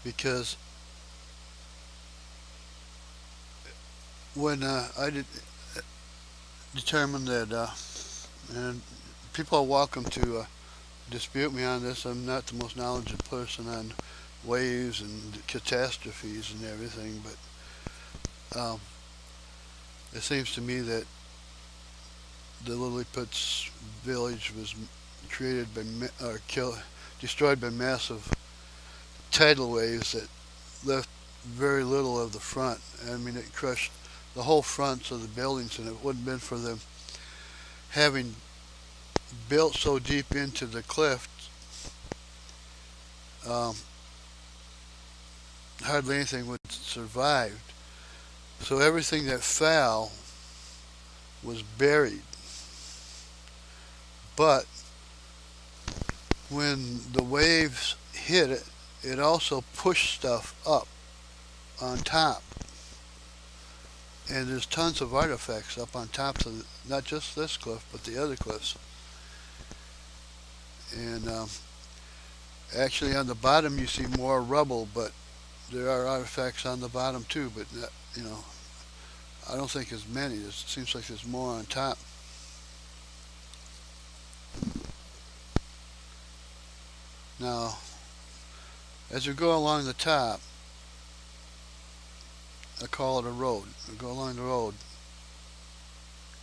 because when I did determine that, and people are welcome to dispute me on this. I'm not the most knowledgeable person on waves and catastrophes and everything, but it seems to me that the Lilliput's village was created by or destroyed by massive tidal waves that left very little of the front. I mean, it crushed the whole fronts of the buildings, and it wouldn't have been for them having built so deep into the cliff, um, hardly anything would survive. So everything that fell was buried. But when the waves hit it, it also pushed stuff up on top. And there's tons of artifacts up on top of not just this cliff, but the other cliffs. And actually, on the bottom, you see more rubble, but there are artifacts on the bottom too. But you know, I don't think as many. It seems like there's more on top. Now, as we go along the top, I call it a road. We go along the road,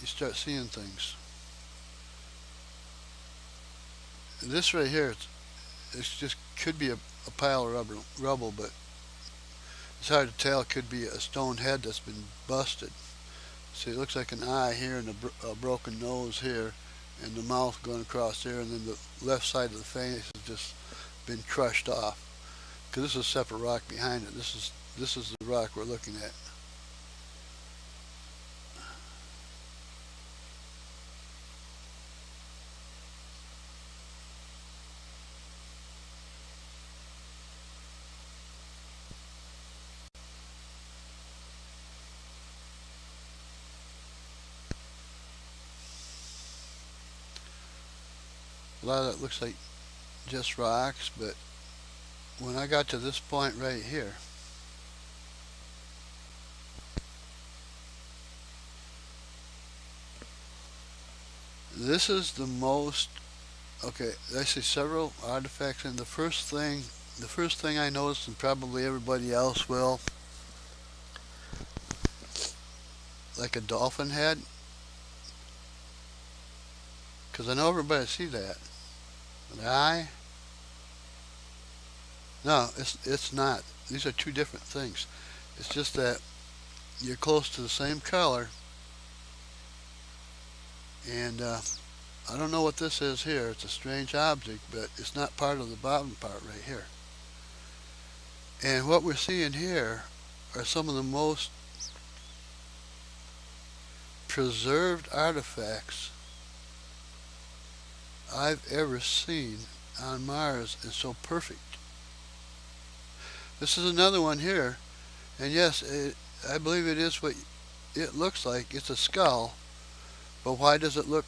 you start seeing things. This right here, it's just could be a pile of rubble, but it's hard to tell. It could be a stone head that's been busted. See, it looks like an eye here and a broken nose here, and the mouth going across there, and then the left side of the face has just been crushed off. Because this is a separate rock behind it. This is the rock we're looking at. A lot of that looks like just rocks, but when I got to this point right here, this is the most. Okay, I see several artifacts, and the first thing I noticed, and probably everybody else will, like a dolphin head, because I know everybody see that. An eye? No, it's not. These are two different things. It's just that you're close to the same color, and I don't know what this is here. It's a strange object, but it's not part of the bottom part right here. And what we're seeing here are some of the most preserved artifacts I've ever seen on Mars, and so perfect. This is another one here, and yes, I believe it is what it looks like. It's a skull, but why doesn't look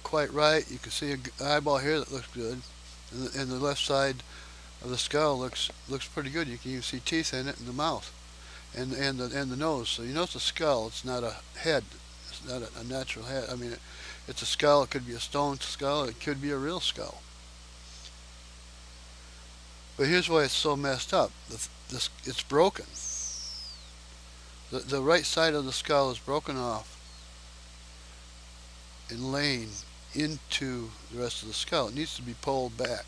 quite right? You can see an eyeball here that looks good, and the left side of the skull looks pretty good. You can even see teeth in it in the mouth, and the nose. So you know it's a skull. It's not a head. It's not a natural head. I mean, it's a skull. It could be a stone skull. It could be a real skull. But here's why it's so messed up. It's broken. The right side of the skull is broken off and laying into the rest of the skull. It needs to be pulled back.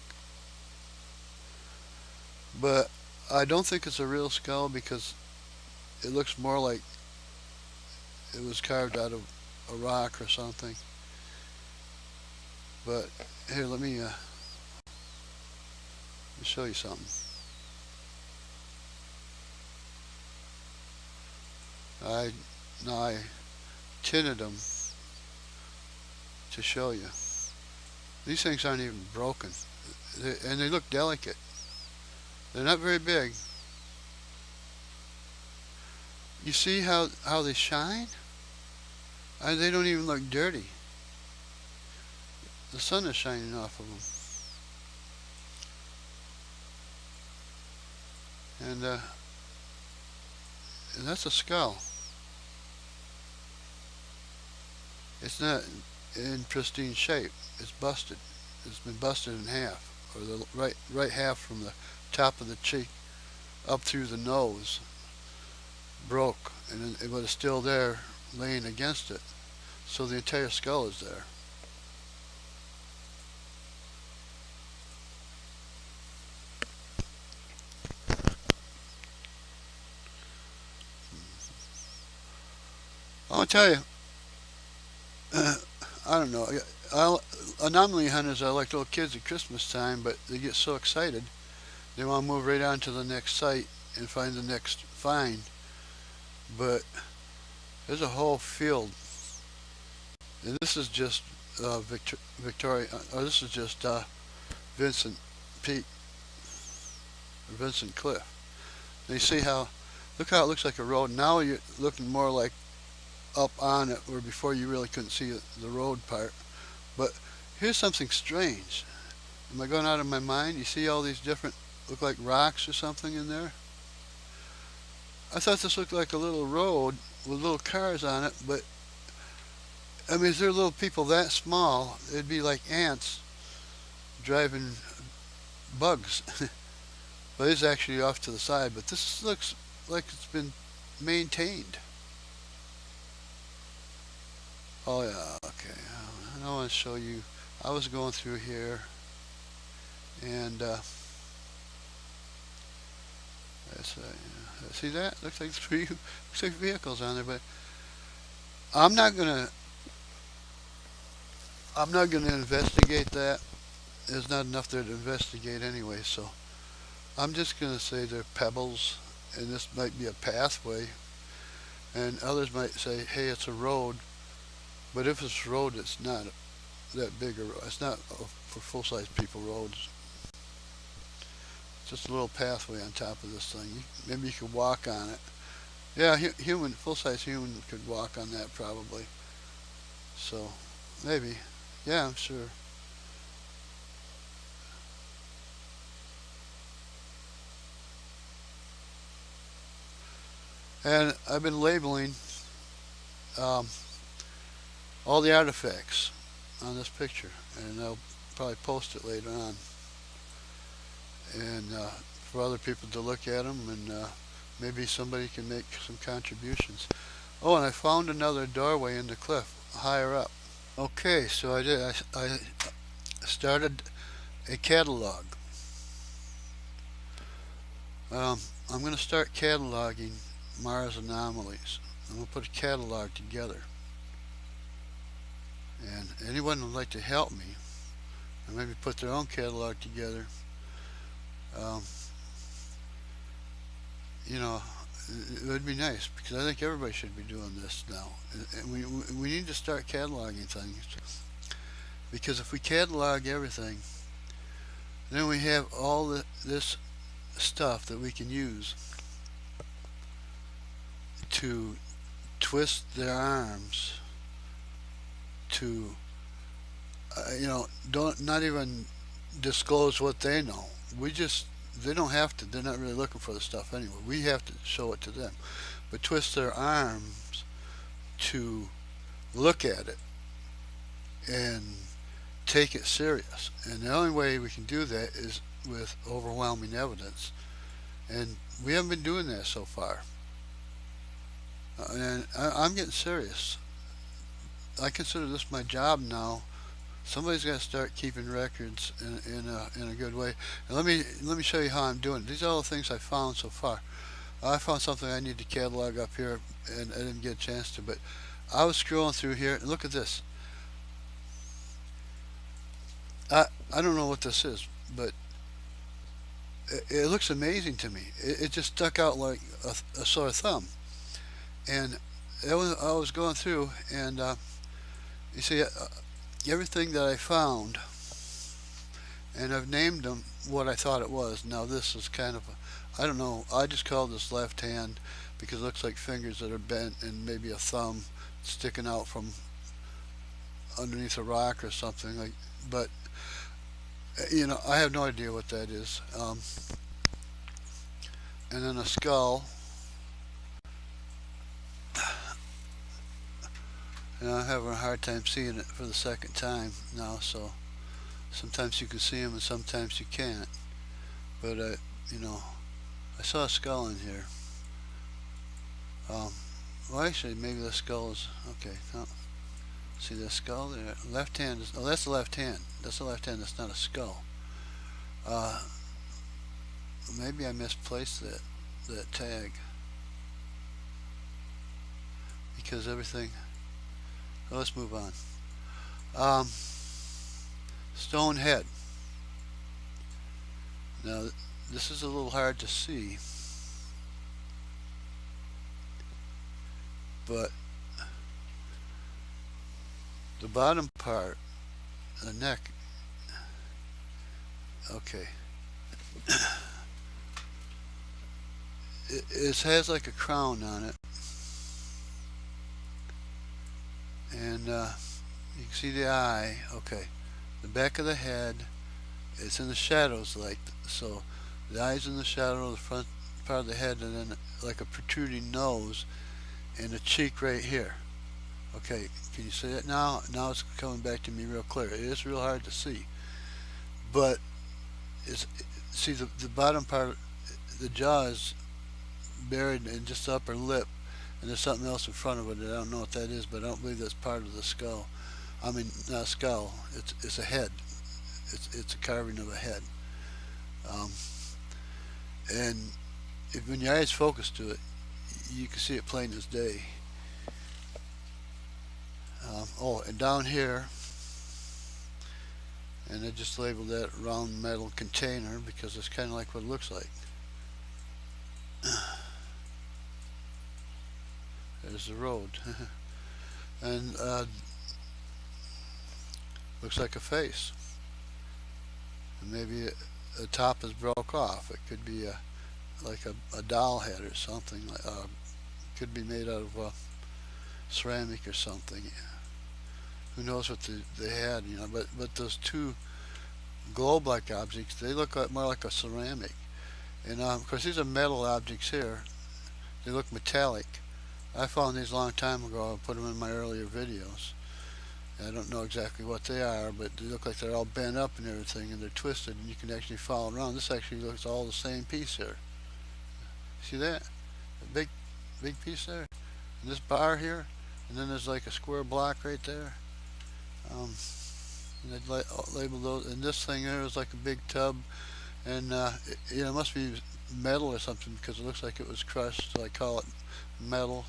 But I don't think it's a real skull because it looks more like it was carved out of a rock or something. But here, let me show you something. I Now I tinted them to show you. These things aren't even broken, and they look delicate. They're not very big. You see how they shine? They don't even look dirty. The sun is shining off of them. and that's a skull. It's not in pristine shape. It's busted. It's been busted in half, or the right half from the top of the cheek up through the nose broke, and it was still there, laying against it. So the entire skull is there. I'll tell you, I don't know. Anomaly hunters are like little kids at Christmas time, but they get so excited they want to move right on to the next site and find the next find. But there's a whole field, and this is just Victoria, or this is just Vincent Peak, or Vincent Cliff. And you see how, look how it looks like a road. Now you're looking more like up on it, where before you really couldn't see the road part. But here's something strange. Am I going out of my mind? You see all these different, look like rocks or something in there? I thought this looked like a little road with little cars on it, but I mean, if there are little people that small, it'd be like ants driving bugs. But it's actually off to the side. But this looks like it's been maintained. Oh yeah, okay. I want to show you. I was going through here, and see that? Looks like three, looks like vehicles on there. But I'm not gonna, I'm not gonna investigate that. There's not enough there to investigate anyway. So I'm just gonna say they're pebbles, and this might be a pathway. And others might say, hey, it's a road. But if it's a road, it's not that big a road. It's not for full-size people roads. It's just a little pathway on top of this thing. Maybe you could walk on it. Yeah, human, full-size human could walk on that probably. So maybe, yeah, I'm sure. And I've been labeling um, all the artifacts on this picture, and I'll probably post it later on, and for other people to look at them, and maybe somebody can make some contributions. Oh, and I found another doorway in the cliff higher up. Okay, so I did. I started a catalog. I'm going to start cataloging Mars anomalies. I'm going to put a catalog together. And anyone who would like to help me, or maybe put their own catalog together, um, you know, it would be nice, because I think everybody should be doing this now. And we need to start cataloging things, because if we catalog everything, then we have all this stuff that we can use to twist their arms to, don't not even disclose what they know. We just They don't have to. They're not really looking for the stuff anyway. We have to show it to them, but twist their arms to look at it and take it serious. And the only way we can do that is with overwhelming evidence. And we haven't been doing that so far. And I'm getting serious. I consider this my job now. Somebody's got to start keeping records in a good way. And let me show you how I'm doing it. These are all the things I found so far. I found something I need to catalog up here, and I didn't get a chance to. But I was scrolling through here, and look at this. I don't know what this is, but it looks amazing to me. It just stuck out like a sore thumb. And I was going through, and you see, everything that I found, and I've named them what I thought it was. Now this is kind of I don't know. I just call this left hand because it looks like fingers that are bent and maybe a thumb sticking out from underneath a rock or something like. But I have no idea what that is. and then a skull. And I'm having a hard time seeing it for the second time now, so sometimes you can see them and sometimes you can't. But you know, I saw a skull in here. Well, actually, maybe the skull is okay. No, see the skull there. Left hand is. Oh, that's the left hand. That's the left hand. That's not a skull. Uh, Maybe I misplaced that tag because everything. Well, let's move on. Um, Stone head. Now, this is a little hard to see, but the bottom part, the neck. Okay. It has like a crown on it, and you can see the eye. Okay, the back of the head, it's in the shadows, like so. The eyes in the shadow, the front part of the head, and then like a protruding nose, and a cheek right here. Okay, can you see it now? Now it's coming back to me real clear. It is real hard to see, but it's see the bottom part, the jaw is buried in just the upper lip, and there's something else in front of it. I don't know what that is, but I don't believe that's part of the skull. I mean, not a skull. It's a head. It's a carving of a head. Um, and when your eyes focus to it, you can see it plain as day. Oh, and down here, and I just labeled that round metal container because it's kind of like what it looks like. There's the road. And looks like a face. And maybe the top is broke off. It could be like a doll head or something. Could be made out of ceramic or something. Who knows what they had, you know? But those two globe-like objects, they look like, more like a ceramic. And of course, these are metal objects here. They look metallic. I found these a long time ago. I put them in my earlier videos. I don't know exactly what they are, but they look like they're all bent up and everything, and they're twisted, and you can actually follow around. This actually looks all the same piece here. See that? A big piece there. And this bar here, and then there's like a square block right there. And they'd label those. And this thing here is like a big tub, and it must be metal or something because it looks like it was crushed. So I call it metal.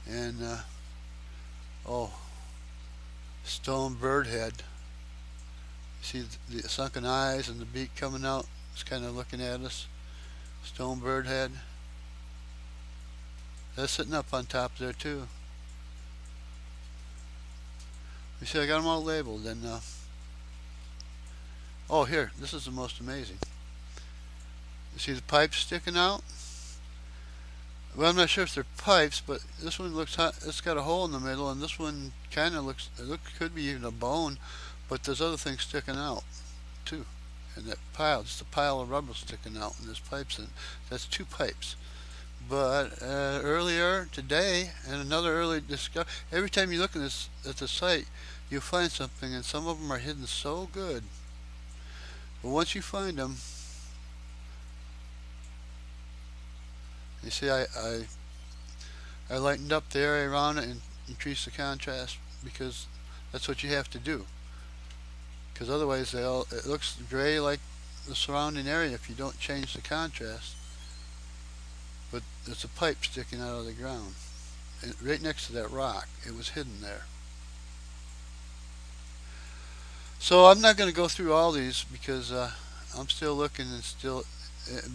And oh, stone bird head. See the sunken eyes and the beak coming out. It's kind of looking at us. Stone bird head. That's sitting up on top there too. You see, I got them all labeled. And oh, here, this is the most amazing. You see the pipes sticking out? Well, I'm not sure if they're pipes, but this one looks hot. It's got a hole in the middle, and this one kind of looks, could be even a bone, but there's other things sticking out too. And that pile, just a pile of rubber sticking out, and there's pipes in. That's two pipes. But earlier today, and another early discovery, every time you look at the site, you find something, and some of them are hidden so good. But once you find them, you see, I lightened up the area around it and increased the contrast because that's what you have to do. Because otherwise, it looks gray like the surrounding area if you don't change the contrast. But there's a pipe sticking out of the ground, and right next to that rock. It was hidden there. So I'm not going to go through all these because I'm still looking and still.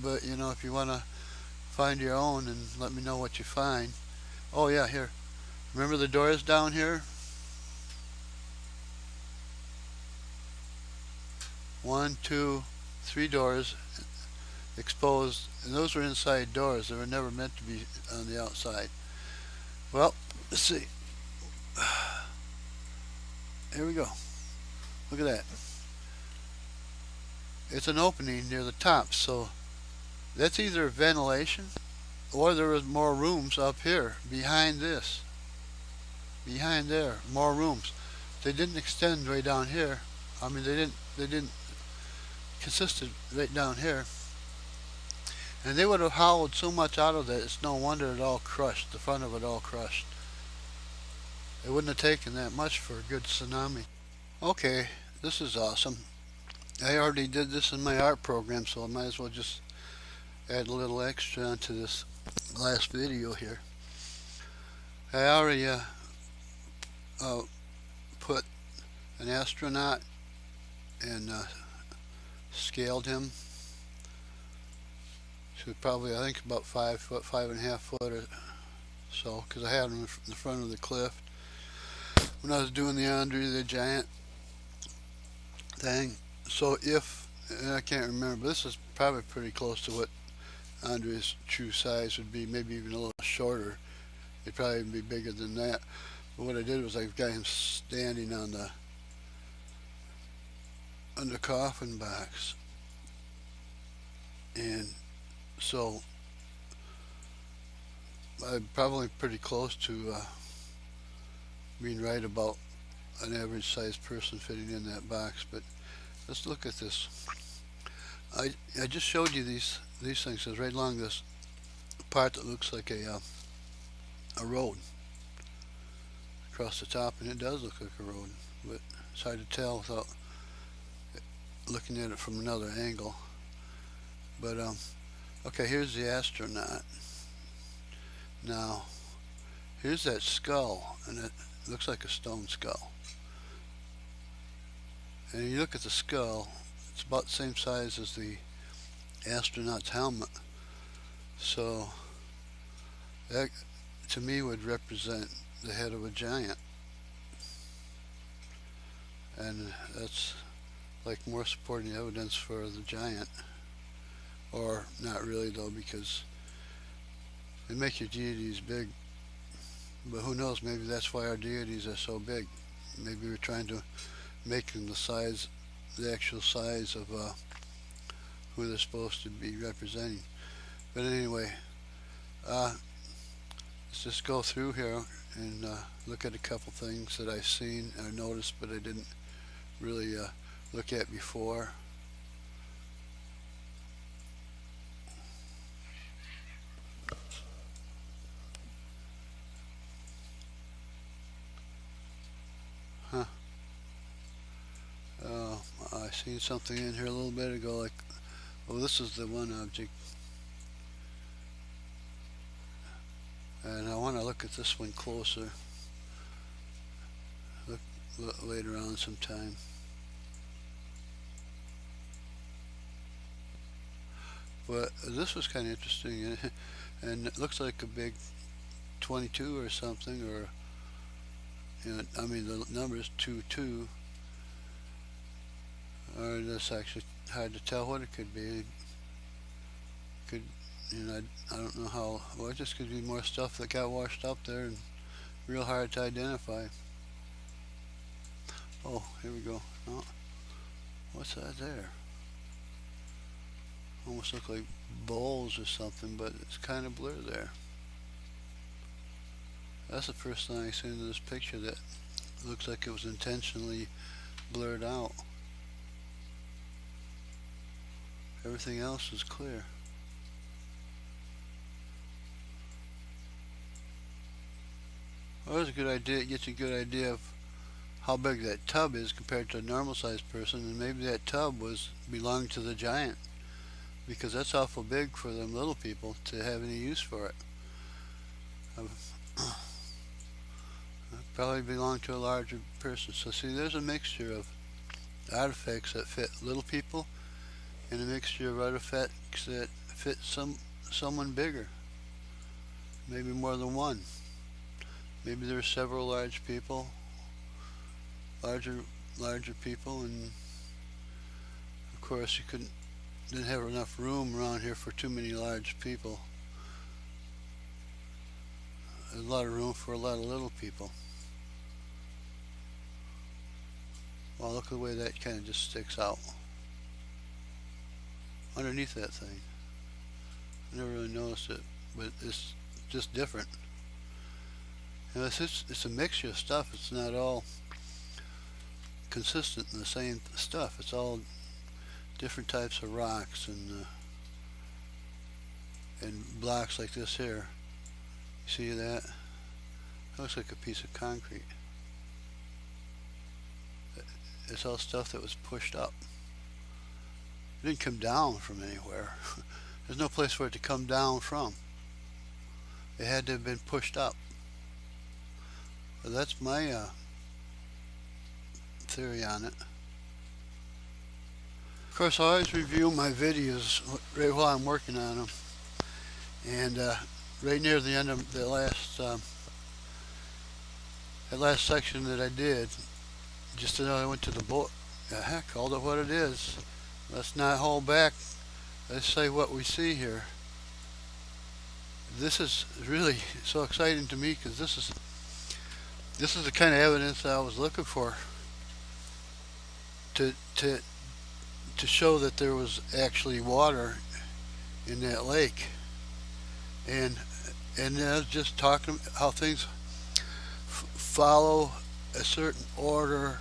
But you know, if you want to find your own and let me know what you find. Oh yeah, here. Remember the doors down here? 1, 2, 3 doors exposed, and those were inside doors. They were never meant to be on the outside. Well, let's see. Here we go. Look at that. It's an opening near the top, so That's either ventilation or there was more rooms up here behind this, behind there, more rooms. They didn't extend way down here. I mean, they didn't consisted right down here. And they would have hollowed so much out of that, it's no wonder it all crushed, the front of it all crushed. It wouldn't have taken that much for a good tsunami. Okay, this is awesome. I already did this in my art program, so I might as well just add a little extra onto this last video here. I already uh, put an astronaut and scaled him to probably, I think, about 5 foot, 5.5 foot or so, because I had him in the front of the cliff when I was doing the Andre the Giant thing. So if, and I can't remember, but this is probably pretty close to what Andre's true size would be, maybe even a little shorter. It'd probably be bigger than that. But what I did was I got him standing on the coffin box, and so I'm probably pretty close to being right about an average sized person fitting in that box. But let's look at this. I just showed you these things. It's right along this part that looks like a road across the top, and it does look like a road, but it's hard to tell without looking at it from another angle. But okay, here's the astronaut. Now here's that skull, and it looks like a stone skull. And you look at the skull, it's about the same size as the astronaut's helmet. So that to me would represent the head of a giant. And that's like more supporting evidence for the giant. Or not really though, because they make your deities big. But who knows, maybe that's why our deities are so big. Maybe we're trying to make them the actual size of who they're supposed to be representing. But anyway, let's just go through here and look at a couple things that I've seen or noticed, but I didn't really look at before. Huh. I seen something in here a little bit ago, like, oh, this is the one object. And I want to look at this one closer. Look later on sometime. But this was kind of interesting, and it looks like a big 22 or something, or I mean the number is 22, or it's actually hard to tell what it could be. Could I don't know how. Well, it just could be more stuff that got washed up there and real hard to identify. Oh, here we go. Oh, what's that there? Almost look like bowls or something, but it's kind of blurred there. That's the first thing I seen in this picture that looks like it was intentionally blurred out. Everything else is clear. Well, that's a good idea. It gets you a good idea of how big that tub is compared to a normal sized person, and maybe that tub belonged to the giant, because that's awful big for them little people to have any use for it. Probably belonged to a larger person. So see, there's a mixture of artifacts that fit little people and a mixture of artifacts that fit someone bigger, maybe more than one. Maybe there are several larger people, and of course you didn't have enough room around here for too many large people. There's a lot of room for a lot of little people. Well, look at the way that kind of just sticks out underneath that thing. I never really noticed it, but it's just different. It's a mixture of stuff. It's not all consistent in the same stuff. It's all different types of rocks and blocks like this here. See that? It looks like a piece of concrete. It's all stuff that was pushed up. It didn't come down from anywhere. There's no place for it to come down from. It had to have been pushed up. But that's my theory on it. Of course, I always review my videos right while I'm working on them. And right near the end of the last section that I did, just as I went to the book, heck, called it what it is. Let's not hold back. Let's say what we see here. This is really so exciting to me because this is the kind of evidence that I was looking for to show that there was actually water in that lake, and I was just talking how things follow a certain order,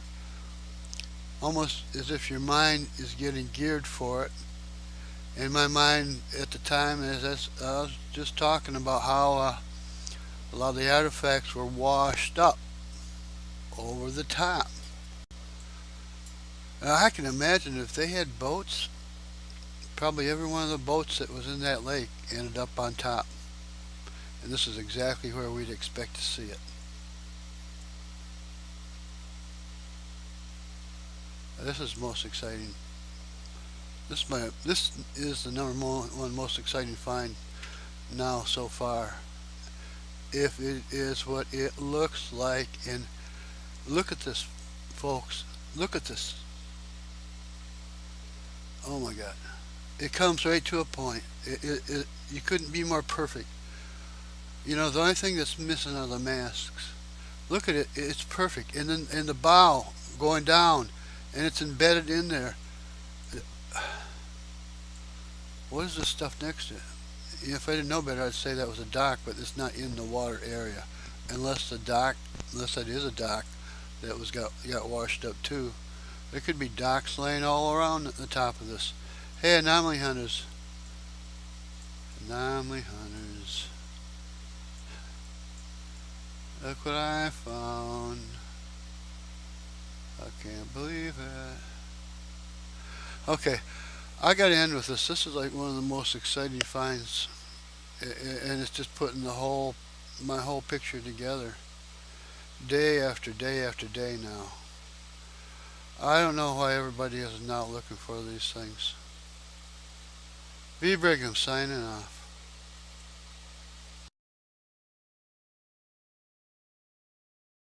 almost as if your mind is getting geared for it. And my mind at the time, I was just talking about how a lot of the artifacts were washed up over the top. Now, I can imagine if they had boats, probably every one of the boats that was in that lake ended up on top. And this is exactly where we'd expect to see it. This is most exciting. This is the number one most exciting find now so far. If it is what it looks like, and look at this, folks. Look at this. Oh my God! It comes right to a point. You couldn't be more perfect. You know, the only thing that's missing are the masks. Look at it. It's perfect. And then the bow going down, and it's embedded in there. What is this stuff next to it? If I didn't know better, I'd say that was a dock, but it's not in the water area, unless that is a dock that got washed up too. There could be docks laying all around the top of this. Hey, anomaly hunters! Anomaly hunters! Look what I found! I can't believe it. Okay. I got to end with this. This is like one of the most exciting finds, and it's just putting my whole picture together, day after day after day now. I don't know why everybody is not looking for these things. V. Brigham signing off.